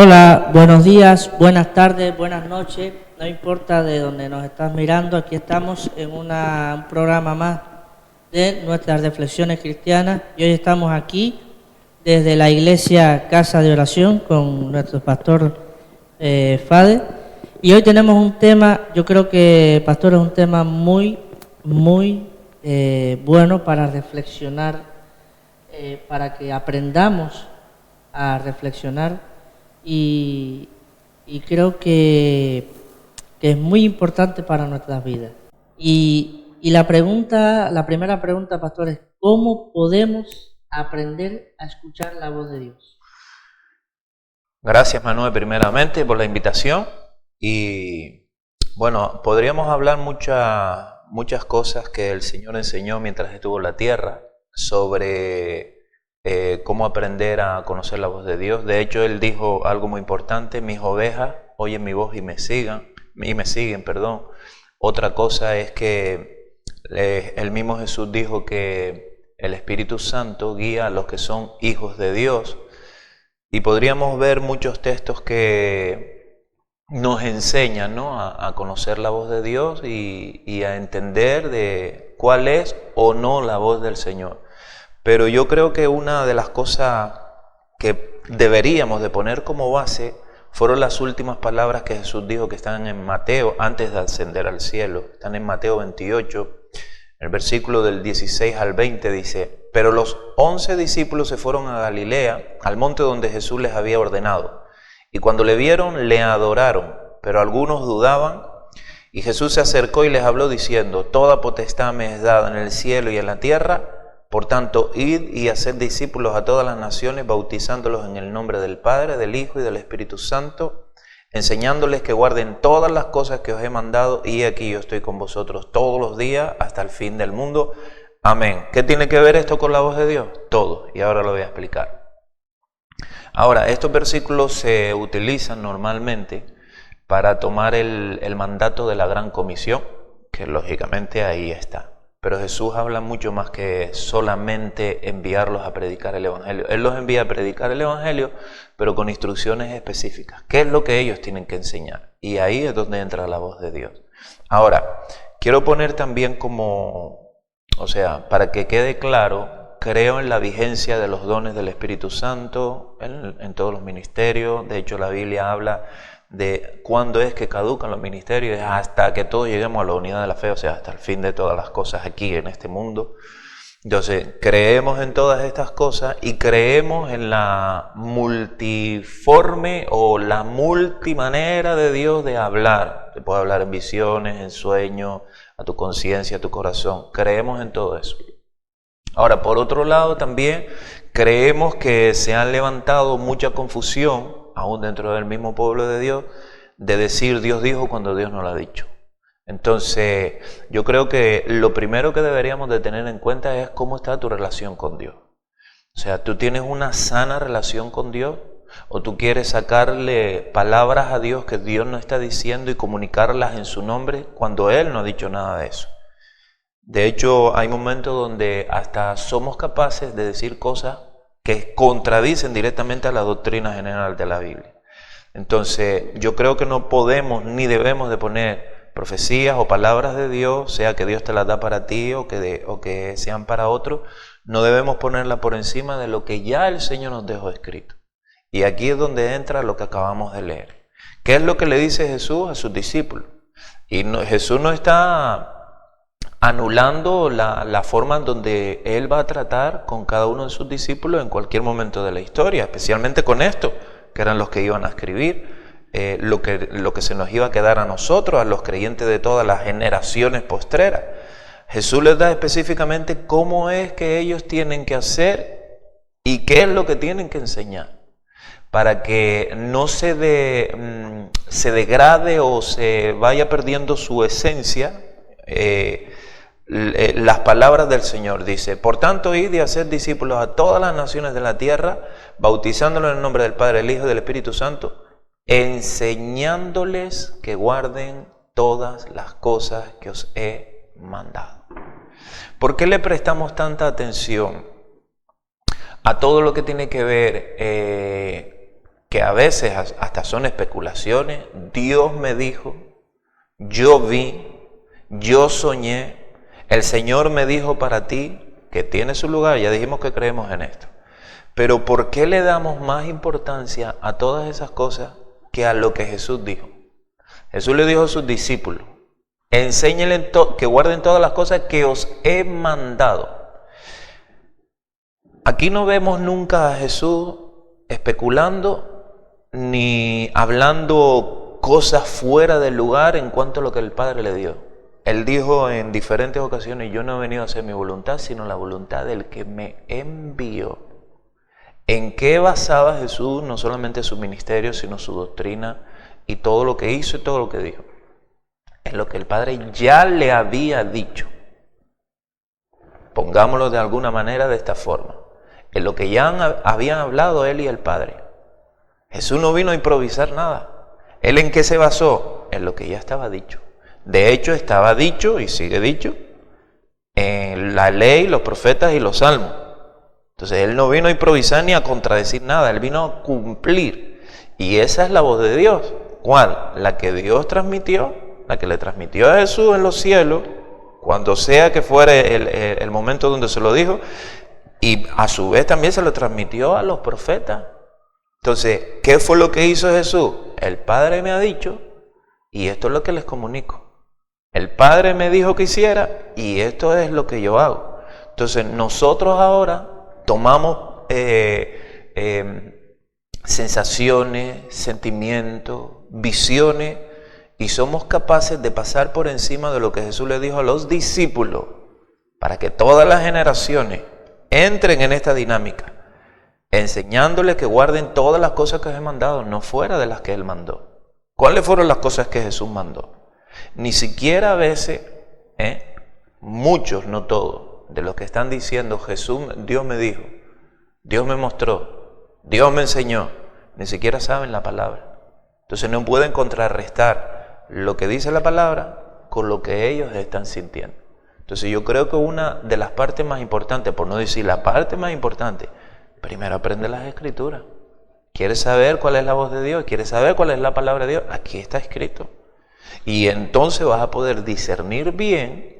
Hola, buenos días, buenas tardes, buenas noches, no importa de dónde nos estás mirando, aquí estamos en un programa más de nuestras reflexiones cristianas y hoy estamos aquí desde la iglesia Casa de Oración con nuestro pastor Fade, y hoy tenemos un tema, yo creo que, pastor, es un tema muy bueno para reflexionar, para que aprendamos a reflexionar. Y creo que es muy importante para nuestras vidas. Y la primera pregunta, pastor, es ¿cómo podemos aprender a escuchar la voz de Dios? Gracias, Manuel, primeramente por la invitación. Y bueno, podríamos hablar muchas cosas que el Señor enseñó mientras estuvo en la tierra sobre cómo aprender a conocer la voz de Dios. De hecho, Él dijo algo muy importante: mis ovejas oyen mi voz y me siguen, perdón. Otra cosa es que el mismo Jesús dijo que el Espíritu Santo guía a los que son hijos de Dios. Y podríamos ver muchos textos que nos enseñan, ¿no?, a conocer la voz de Dios y a entender de cuál es o no la voz del Señor. Pero yo creo que una de las cosas que deberíamos de poner como base fueron las últimas palabras que Jesús dijo, que están en Mateo antes de ascender al cielo. Están en Mateo 28, el versículo del 16 al 20 dice: pero los 11 discípulos se fueron a Galilea, al monte donde Jesús les había ordenado. Y cuando le vieron, le adoraron, pero algunos dudaban. Y Jesús se acercó y les habló diciendo: toda potestad me es dada en el cielo y en la tierra. Por tanto, id y haced discípulos a todas las naciones, bautizándolos en el nombre del Padre, del Hijo y del Espíritu Santo, enseñándoles que guarden todas las cosas que os he mandado, y aquí yo estoy con vosotros todos los días hasta el fin del mundo. Amén. ¿Qué tiene que ver esto con la voz de Dios? Todo, y ahora lo voy a explicar. Ahora, estos versículos se utilizan normalmente para tomar el mandato de la Gran Comisión, que lógicamente ahí está. Pero Jesús habla mucho más que solamente enviarlos a predicar el Evangelio. Él los envía a predicar el Evangelio, pero con instrucciones específicas. ¿Qué es lo que ellos tienen que enseñar? Y ahí es donde entra la voz de Dios. Ahora, quiero poner también para que quede claro, creo en la vigencia de los dones del Espíritu Santo en todos los ministerios. De hecho, la Biblia habla de cuándo es que caducan los ministerios, hasta que todos lleguemos a la unidad de la fe, o sea, hasta el fin de todas las cosas aquí en este mundo. Entonces, creemos en todas estas cosas y creemos en la multiforme o la multimanera de Dios de hablar. Te puede hablar en visiones, en sueños, a tu conciencia, a tu corazón. Creemos en todo eso. Ahora, por otro lado, también creemos que se han levantado mucha confusión, aún dentro del mismo pueblo de Dios, de decir Dios dijo cuando Dios no lo ha dicho. Entonces, yo creo que lo primero que deberíamos de tener en cuenta es cómo está tu relación con Dios. O sea, ¿tú tienes una sana relación con Dios? ¿O tú quieres sacarle palabras a Dios que Dios no está diciendo y comunicarlas en su nombre cuando Él no ha dicho nada de eso? De hecho, hay momentos donde hasta somos capaces de decir cosas que contradicen directamente a la doctrina general de la Biblia. Entonces, yo creo que no podemos ni debemos de poner profecías o palabras de Dios, sea que Dios te las da para ti o que sean para otro. No debemos ponerla por encima de lo que ya el Señor nos dejó escrito. Y aquí es donde entra lo que acabamos de leer. ¿Qué es lo que le dice Jesús a sus discípulos? Y Jesús no está anulando la forma en donde Él va a tratar con cada uno de sus discípulos en cualquier momento de la historia, especialmente con esto, que eran los que iban a escribir, lo que se nos iba a quedar a nosotros, a los creyentes de todas las generaciones postreras. Jesús les da específicamente cómo es que ellos tienen que hacer y qué es lo que tienen que enseñar, para que no se degrade o se vaya perdiendo su esencia. Las palabras del Señor dice: por tanto, id y haced discípulos a todas las naciones de la tierra, bautizándolos en el nombre del Padre, del Hijo y del Espíritu Santo, enseñándoles que guarden todas las cosas que os he mandado. ¿Por qué le prestamos tanta atención a todo lo que tiene que ver que a veces hasta son especulaciones. Dios me dijo, yo vi, yo soñé, el Señor me dijo para ti, que tiene su lugar, ya dijimos que creemos en esto. Pero ¿por qué le damos más importancia a todas esas cosas que a lo que Jesús dijo? Jesús le dijo a sus discípulos, enséñenle que guarden todas las cosas que os he mandado. Aquí no vemos nunca a Jesús especulando ni hablando cosas fuera del lugar en cuanto a lo que el Padre le dio. Él dijo en diferentes ocasiones, yo no he venido a hacer mi voluntad, sino la voluntad del que me envió. ¿En qué basaba Jesús no solamente su ministerio, sino su doctrina y todo lo que hizo y todo lo que dijo? En lo que el Padre ya le había dicho. Pongámoslo de alguna manera de esta forma. En lo que ya habían hablado él y el Padre. Jesús no vino a improvisar nada. ¿Él en qué se basó? En lo que ya estaba dicho. De hecho, estaba dicho y sigue dicho en la ley, los profetas y los salmos. Entonces, él no vino a improvisar ni a contradecir nada. Él vino a cumplir. Y esa es la voz de Dios. ¿Cuál? La que Dios transmitió, la que le transmitió a Jesús en los cielos, cuando sea que fuere el momento donde se lo dijo, y a su vez también se lo transmitió a los profetas. Entonces, ¿qué fue lo que hizo Jesús? El Padre me ha dicho, y esto es lo que les comunico. El Padre me dijo que hiciera, y esto es lo que yo hago. Entonces, nosotros ahora tomamos sensaciones, sentimientos, visiones, y somos capaces de pasar por encima de lo que Jesús le dijo a los discípulos, para que todas las generaciones entren en esta dinámica, enseñándoles que guarden todas las cosas que os he mandado, no fuera de las que Él mandó. ¿Cuáles fueron las cosas que Jesús mandó? Ni siquiera a veces, muchos, no todos, de los que están diciendo Jesús, Dios me dijo, Dios me mostró, Dios me enseñó, ni siquiera saben la palabra. Entonces no pueden contrarrestar lo que dice la palabra con lo que ellos están sintiendo. Entonces yo creo que una de las partes más importantes, por no decir la parte más importante, primero aprende las Escrituras. ¿Quieres saber cuál es la voz de Dios? ¿Quieres saber cuál es la palabra de Dios? Aquí está escrito. Y entonces vas a poder discernir bien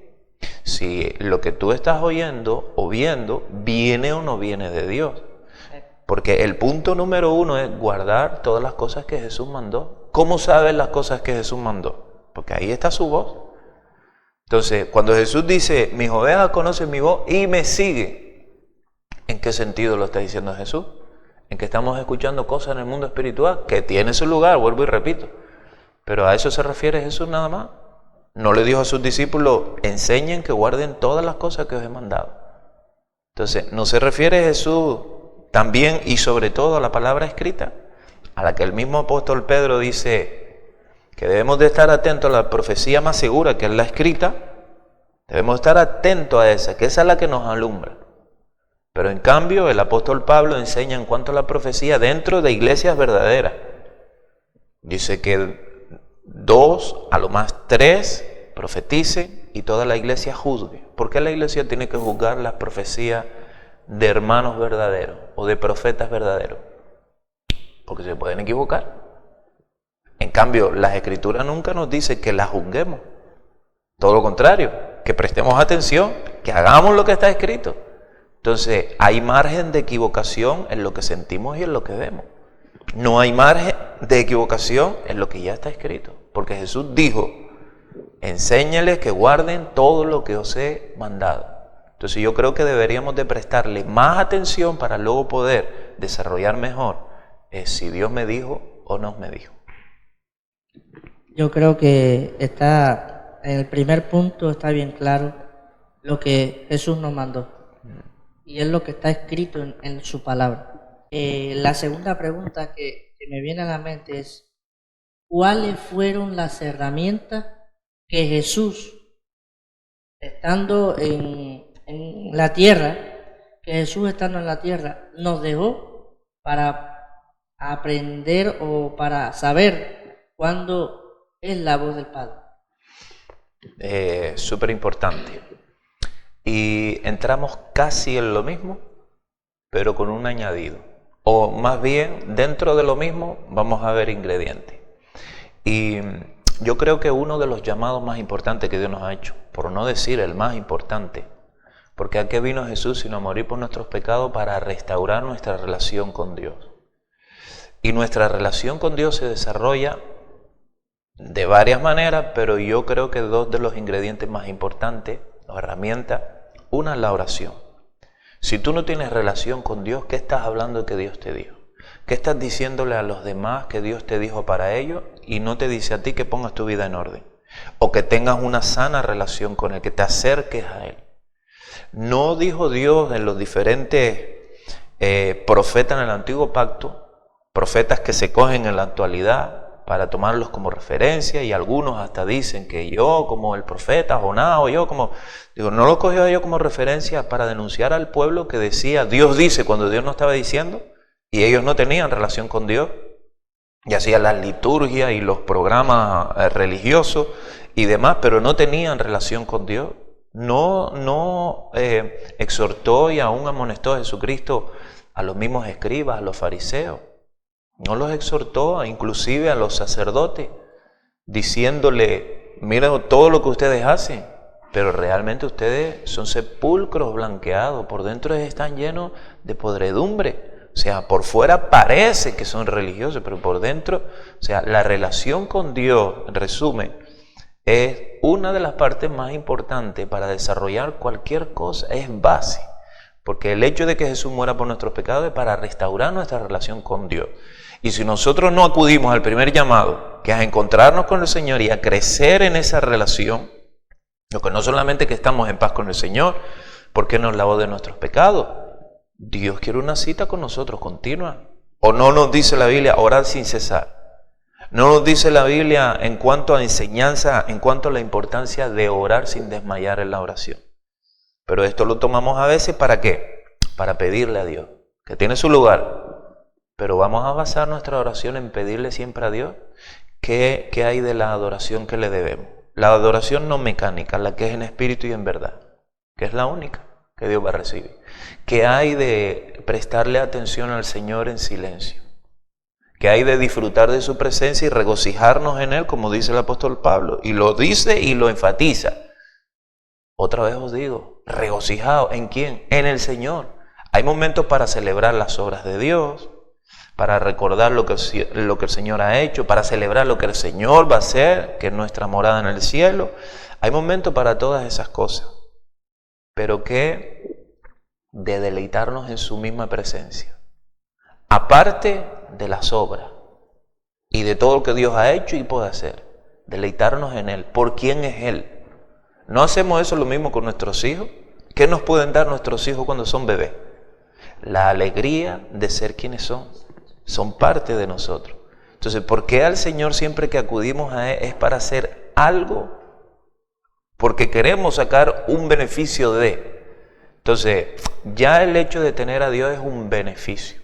si lo que tú estás oyendo o viendo viene o no viene de Dios. Porque el punto número 1 es guardar todas las cosas que Jesús mandó. ¿Cómo sabes las cosas que Jesús mandó? Porque ahí está su voz. Entonces, cuando Jesús dice, mis ovejas conocen mi voz y me siguen, ¿en qué sentido lo está diciendo Jesús? En que estamos escuchando cosas en el mundo espiritual que tiene su lugar, vuelvo y repito. Pero a eso se refiere Jesús nada más. No le dijo a sus discípulos, enseñen que guarden todas las cosas que os he mandado. Entonces, no se refiere Jesús también y sobre todo a la palabra escrita, a la que el mismo apóstol Pedro dice que debemos de estar atentos a la profecía más segura, que es la escrita. Debemos estar atentos a esa, que esa es la que nos alumbra. Pero en cambio el apóstol Pablo enseña en cuanto a la profecía dentro de iglesias verdaderas. Dice que 2, a lo más 3, profeticen y toda la iglesia juzgue. ¿Por qué la iglesia tiene que juzgar las profecías de hermanos verdaderos o de profetas verdaderos? Porque se pueden equivocar. En cambio, las Escrituras nunca nos dicen que las juzguemos. Todo lo contrario, que prestemos atención, que hagamos lo que está escrito. Entonces, hay margen de equivocación en lo que sentimos y en lo que vemos. No hay margen de equivocación en lo que ya está escrito. Porque Jesús dijo, enséñales que guarden todo lo que os he mandado. Entonces yo creo que deberíamos de prestarle más atención para luego poder desarrollar mejor si Dios me dijo o no me dijo. Yo creo que está en el primer punto, está bien claro lo que Jesús nos mandó. Y es lo que está escrito en su palabra. La segunda pregunta que me viene a la mente es, ¿cuáles fueron las herramientas que Jesús, estando en la tierra, nos dejó para aprender o para saber cuándo es la voz del Padre? Súper importante. Y entramos casi en lo mismo, pero con un añadido. O más bien, dentro de lo mismo vamos a ver ingredientes. Y yo creo que uno de los llamados más importantes que Dios nos ha hecho, por no decir el más importante, porque ¿a qué vino Jesús sino a morir por nuestros pecados para restaurar nuestra relación con Dios? Y nuestra relación con Dios se desarrolla de varias maneras, pero yo creo que dos de los ingredientes más importantes, o herramientas, una es la oración. Si tú no tienes relación con Dios, ¿qué estás hablando que Dios te dijo? ¿Qué estás diciéndole a los demás que Dios te dijo para ellos y no te dice a ti que pongas tu vida en orden? O que tengas una sana relación con Él, que te acerques a Él. No dijo Dios en los diferentes profetas en el Antiguo Pacto, profetas que se cogen en la actualidad para tomarlos como referencia, y algunos hasta dicen que yo como el profeta Jonás, o yo como... Digo, no lo cogió yo como referencia para denunciar al pueblo que decía, Dios dice, cuando Dios no estaba diciendo, y ellos no tenían relación con Dios, y hacían las liturgias y los programas religiosos y demás, pero no tenían relación con Dios. No exhortó y aún amonestó a Jesucristo a los mismos escribas, a los fariseos. No los exhortó, inclusive a los sacerdotes, diciéndole, miren todo lo que ustedes hacen, pero realmente ustedes son sepulcros blanqueados, por dentro están llenos de podredumbre. O sea, por fuera parece que son religiosos, pero por dentro, o sea, la relación con Dios, en resumen, es una de las partes más importantes para desarrollar cualquier cosa, es base. Porque el hecho de que Jesús muera por nuestros pecados es para restaurar nuestra relación con Dios. Y si nosotros no acudimos al primer llamado, que es a encontrarnos con el Señor y a crecer en esa relación, lo que no solamente que estamos en paz con el Señor, porque nos lavó de nuestros pecados, Dios quiere una cita con nosotros continua. O no nos dice la Biblia, orar sin cesar. No nos dice la Biblia en cuanto a enseñanza, en cuanto a la importancia de orar sin desmayar en la oración. Pero esto lo tomamos a veces ¿para qué? Para pedirle a Dios, que tiene su lugar. Pero vamos a basar nuestra oración en pedirle siempre a Dios qué hay de la adoración que le debemos. La adoración no mecánica, la que es en espíritu y en verdad, que es la única que Dios va a recibir. ¿Qué hay de prestarle atención al Señor en silencio? ¿Qué hay de disfrutar de su presencia y regocijarnos en Él, como dice el apóstol Pablo? Y lo dice y lo enfatiza. Otra vez os digo, regocijaos. ¿En quién? En el Señor. Hay momentos para celebrar las obras de Dios, para recordar lo que el Señor ha hecho, para celebrar lo que el Señor va a hacer, que es nuestra morada en el cielo. Hay momentos para todas esas cosas, pero que de deleitarnos en su misma presencia. Aparte de las obras y de todo lo que Dios ha hecho y puede hacer, deleitarnos en Él, por quién es Él. ¿No hacemos eso lo mismo con nuestros hijos? ¿Qué nos pueden dar nuestros hijos cuando son bebés? La alegría de ser quienes son. Son parte de nosotros. Entonces, ¿por qué al Señor siempre que acudimos a Él es para hacer algo? Porque queremos sacar un beneficio de. Entonces, ya el hecho de tener a Dios es un beneficio.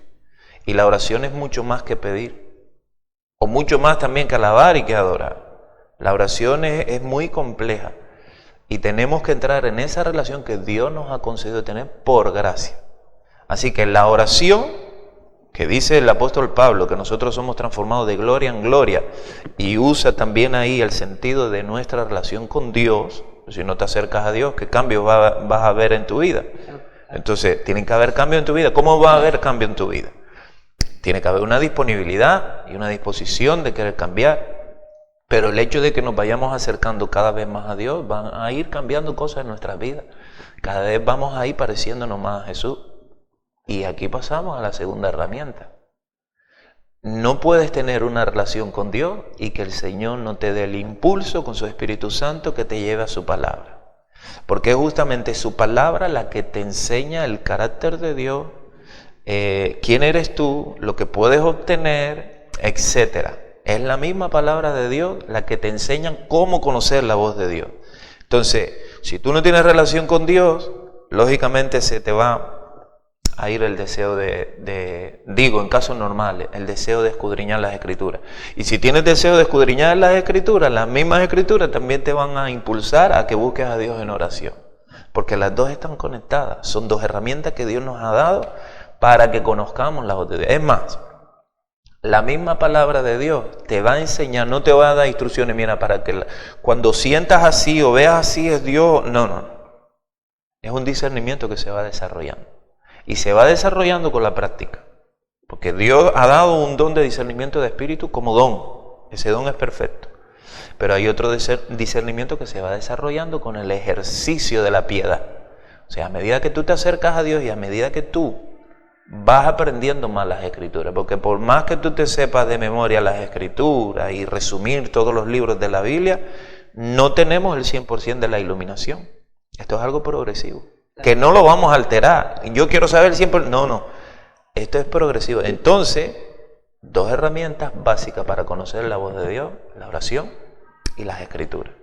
Y la oración es mucho más que pedir. O mucho más también que alabar y que adorar. La oración es muy compleja. Y tenemos que entrar en esa relación que Dios nos ha concedido tener por gracia. Así que la oración, que dice el apóstol Pablo, que nosotros somos transformados de gloria en gloria, y usa también ahí el sentido de nuestra relación con Dios. Si no te acercas a Dios, ¿qué cambios vas a ver en tu vida? Entonces, tiene que haber cambio en tu vida. ¿Cómo va a haber cambio en tu vida? Tiene que haber una disponibilidad y una disposición de querer cambiar. Pero el hecho de que nos vayamos acercando cada vez más a Dios, van a ir cambiando cosas en nuestras vidas. Cada vez vamos a ir pareciéndonos más a Jesús. Y aquí pasamos a la segunda herramienta. No puedes tener una relación con Dios y que el Señor no te dé el impulso con su Espíritu Santo que te lleve a su palabra. Porque es justamente su palabra la que te enseña el carácter de Dios, quién eres tú, lo que puedes obtener, etc. Es la misma palabra de Dios la que te enseña cómo conocer la voz de Dios. Entonces, si tú no tienes relación con Dios, lógicamente se te va a ir el deseo en casos normales, el deseo de escudriñar las Escrituras. Y si tienes deseo de escudriñar las Escrituras, las mismas Escrituras también te van a impulsar a que busques a Dios en oración. Porque las dos están conectadas, son dos herramientas que Dios nos ha dado para que conozcamos la voz de Dios. Es más, la misma palabra de Dios te va a enseñar, no te va a dar instrucciones, mira, para que cuando sientas así o veas así es Dios. No. Es un discernimiento que se va desarrollando. Y se va desarrollando con la práctica. Porque Dios ha dado un don de discernimiento de espíritu como don. Ese don es perfecto. Pero hay otro discernimiento que se va desarrollando con el ejercicio de la piedad. O sea, a medida que tú te acercas a Dios y a medida que tú vas aprendiendo más las escrituras, porque por más que tú te sepas de memoria las escrituras y resumir todos los libros de la Biblia, no tenemos el 100% de la iluminación. Esto es algo progresivo, que no lo vamos a alterar. Yo quiero saber el 100%, no. Esto es progresivo. Entonces, dos herramientas básicas para conocer la voz de Dios: la oración y las escrituras.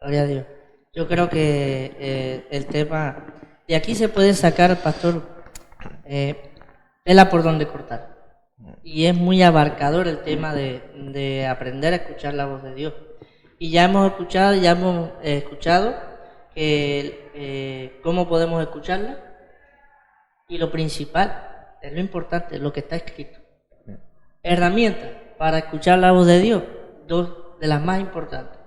Gloria a Dios. Yo creo que el tema, de aquí se puede sacar, pastor, tela por donde cortar. Y es muy abarcador el tema de aprender a escuchar la voz de Dios. Y ya hemos escuchado cómo podemos escucharla. Y lo principal, es lo importante, lo que está escrito. Herramientas para escuchar la voz de Dios, dos de las más importantes: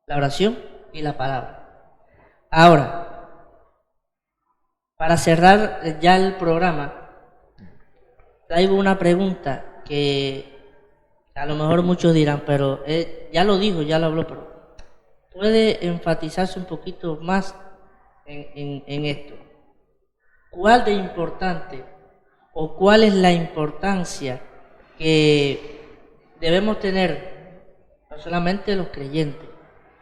la oración y la palabra. Ahora, para cerrar ya el programa, traigo una pregunta que a lo mejor muchos dirán, pero ya lo dijo, ya lo habló, pero puede enfatizarse un poquito más en esto. ¿Cuál de importante o cuál es la importancia que debemos tener no solamente los creyentes,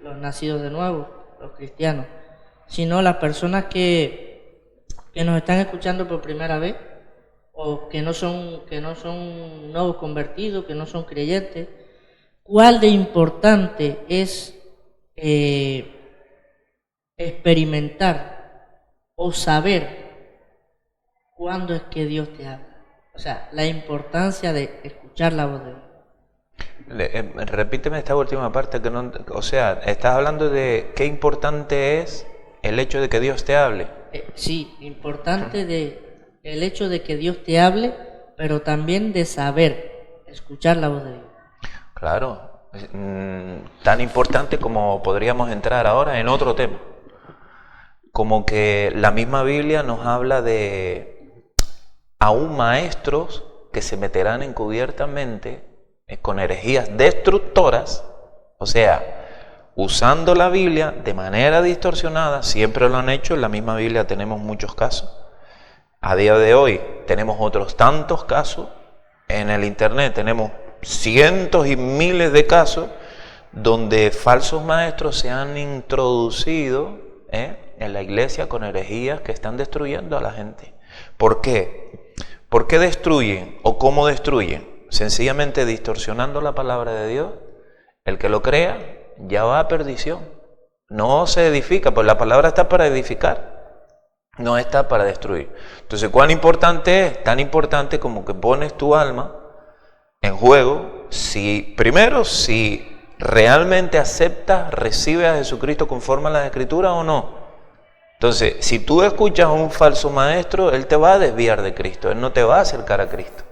los nacidos de nuevo, los cristianos, sino las personas que nos están escuchando por primera vez, o que no son nuevos convertidos, que no son creyentes? ¿Cuál de importante es experimentar o saber cuándo es que Dios te habla? O sea, la importancia de escuchar la voz de Dios. Repíteme esta última parte, que no, o sea, estás hablando de qué importante es el hecho de que Dios te hable. Sí, importante el hecho de que Dios te hable, pero también de saber escuchar la voz de Dios. Claro, tan importante como podríamos entrar ahora en otro tema. Como que la misma Biblia nos habla de aún maestros que se meterán encubiertamente con herejías destructoras, o sea, usando la Biblia de manera distorsionada. Siempre lo han hecho, en la misma Biblia tenemos muchos casos. A día de hoy tenemos otros tantos casos. En el internet tenemos cientos y miles de casos donde falsos maestros se han introducido en la iglesia con herejías que están destruyendo a la gente. ¿Por qué? ¿Por qué destruyen o cómo destruyen? Sencillamente distorsionando la palabra de Dios. El que lo crea ya va a perdición. No se edifica, pues la palabra está para edificar, no está para destruir. Entonces, ¿cuán importante es? Tan importante como que pones tu alma en juego si realmente aceptas, recibes a Jesucristo conforme a las Escrituras o no. Entonces, si tú escuchas a un falso maestro, él te va a desviar de Cristo, él no te va a acercar a Cristo.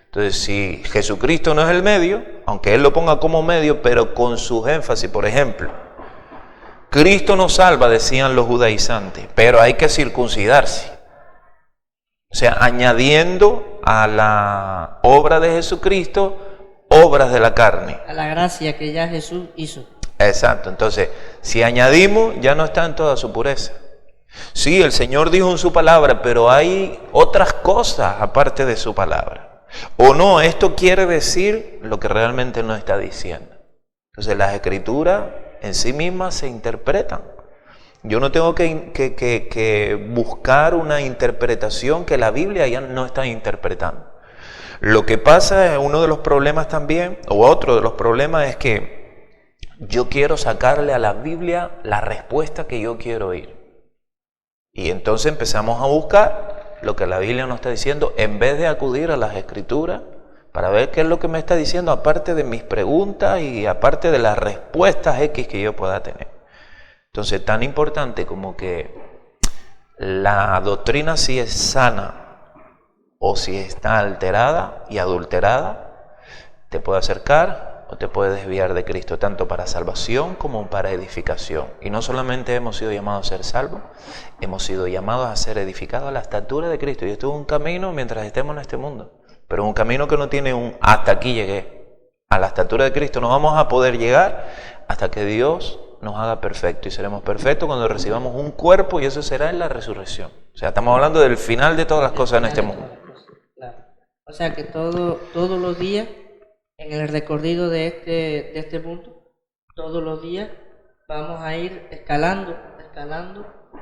Entonces, si Jesucristo no es el medio, aunque él lo ponga como medio, pero con sus énfasis, por ejemplo, Cristo nos salva, decían los judaizantes, pero hay que circuncidarse. O sea, añadiendo a la obra de Jesucristo obras de la carne. A la gracia que ya Jesús hizo. Exacto. Entonces, si añadimos, ya no está en toda su pureza. Sí, el Señor dijo en su palabra, pero hay otras cosas aparte de su palabra. O no, esto quiere decir lo que realmente no está diciendo. Entonces, las Escrituras en sí mismas se interpretan. Yo no tengo que buscar una interpretación que la Biblia ya no está interpretando. Lo que pasa es, uno de los problemas también, o otro de los problemas, es que yo quiero sacarle a la Biblia la respuesta que yo quiero oír. Y entonces empezamos a buscar lo que la Biblia nos está diciendo, en vez de acudir a las Escrituras para ver qué es lo que me está diciendo, aparte de mis preguntas y aparte de las respuestas X que yo pueda tener. Entonces, tan importante como que la doctrina sí es sana o si está alterada y adulterada, te puede acercar o te puede desviar de Cristo, tanto para salvación como para edificación. Y no solamente hemos sido llamados a ser salvos, hemos sido llamados a ser edificados a la estatura de Cristo. Y esto es un camino mientras estemos en este mundo, pero un camino que no tiene un hasta aquí llegué. A la estatura de Cristo no vamos a poder llegar hasta que Dios nos haga perfecto, y seremos perfectos cuando recibamos un cuerpo, y eso será en la resurrección. O sea, estamos hablando del final de todas las cosas en este mundo. Claro. O sea que todos los días, en el recorrido de este mundo, todos los días vamos a ir escalando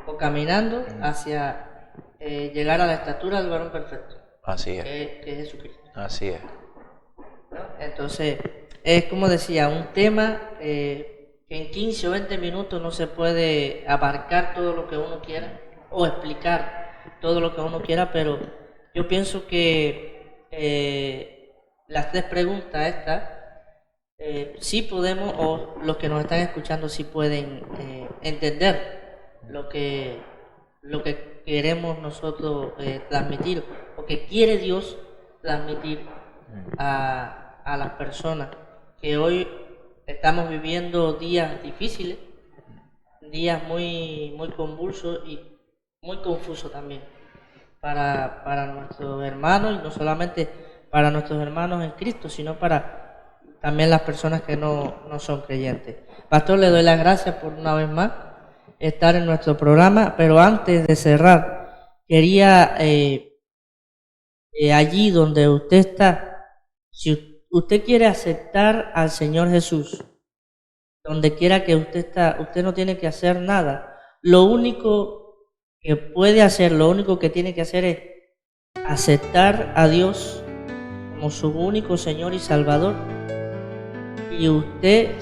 o caminando hacia llegar a la estatura del varón perfecto. Así es. Que es Jesucristo. Así es. ¿No? Entonces, es como decía, un tema que en 15 o 20 minutos no se puede abarcar todo lo que uno quiera o explicar todo lo que uno quiera, pero yo pienso que las 3 preguntas estas sí podemos, o los que nos están escuchando sí pueden entender lo que queremos nosotros transmitir, o que quiere Dios transmitir a las personas que hoy estamos viviendo días difíciles, días muy convulsos y muy confusos también para nuestros hermanos, y no solamente para nuestros hermanos en Cristo, sino para también las personas que no son creyentes. Pastor, le doy las gracias por una vez más estar en nuestro programa, pero antes de cerrar, quería allí donde usted está, si usted quiere aceptar al Señor Jesús, donde quiera que usted está, usted no tiene que hacer nada. Lo único que puede hacer, lo único que tiene que hacer es aceptar a Dios como su único Señor y Salvador, y usted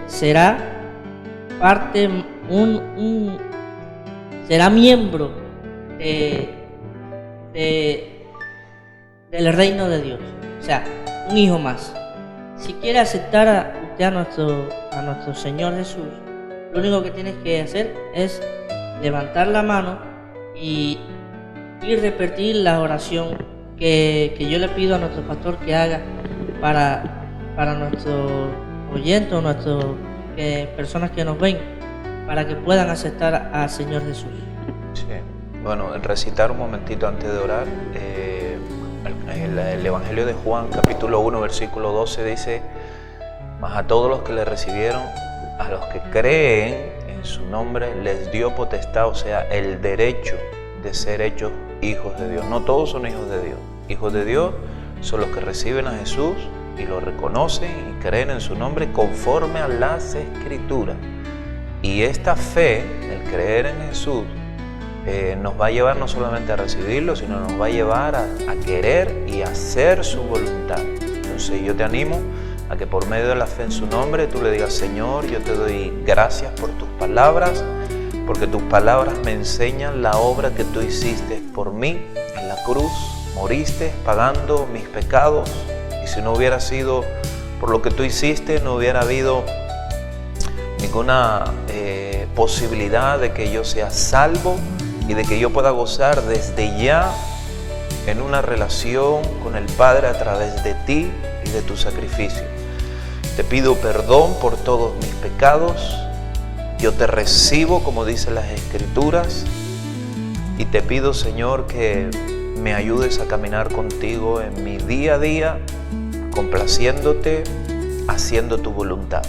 será parte, será miembro del reino de Dios, o sea, un hijo más. Si quiere aceptar a nuestro Señor Jesús, lo único que tienes que hacer es levantar la mano y repetir la oración que yo le pido a nuestro pastor que haga para nuestros oyentes o personas que nos ven, para que puedan aceptar al Señor Jesús. Sí. Bueno, recitar un momentito antes de orar. El Evangelio de Juan, capítulo 1, versículo 12 dice: mas a todos los que le recibieron, a los que creen en su nombre, les dio potestad, o sea, el derecho de ser hechos hijos de Dios. No todos son hijos de Dios. Hijos de Dios son los que reciben a Jesús y lo reconocen y creen en su nombre conforme a las Escrituras. Y esta fe, el creer en Jesús, nos va a llevar no solamente a recibirlo, sino nos va a llevar a querer y hacer su voluntad. Entonces yo te animo a que por medio de la fe en su nombre tú le digas: Señor, yo te doy gracias por tus palabras, porque tus palabras me enseñan la obra que tú hiciste por mí en la cruz. Moriste pagando mis pecados, y si no hubiera sido por lo que tú hiciste, no hubiera habido ninguna posibilidad de que yo sea salvo y de que yo pueda gozar desde ya en una relación con el Padre a través de ti y de tu sacrificio. Te pido perdón por todos mis pecados. Yo te recibo, como dicen las Escrituras, y te pido, Señor, que me ayudes a caminar contigo en mi día a día, complaciéndote, haciendo tu voluntad.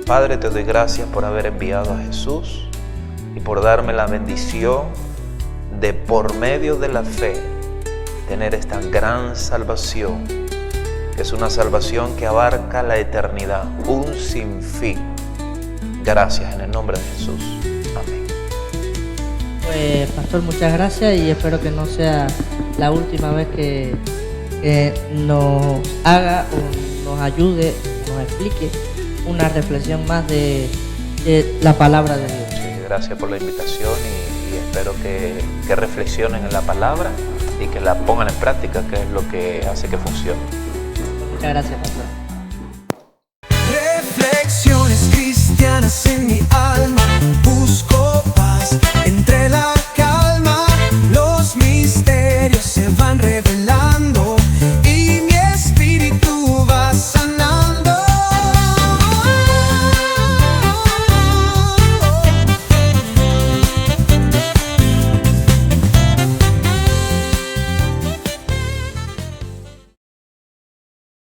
Padre, te doy gracias por haber enviado a Jesús y por darme la bendición de, por medio de la fe, tener esta gran salvación, que es una salvación que abarca la eternidad, un sinfín. Gracias en el nombre de Jesús. Amén. Pues, Pastor, muchas gracias, y espero que no sea la última vez que nos haga o nos ayude, nos explique una reflexión más de la palabra de Dios. Sí, gracias por la invitación, y espero que reflexionen en la palabra y que la pongan en práctica, que es lo que hace que funcione. Muchas gracias, Pastor. Reflexiones cristianas en mi alma, busco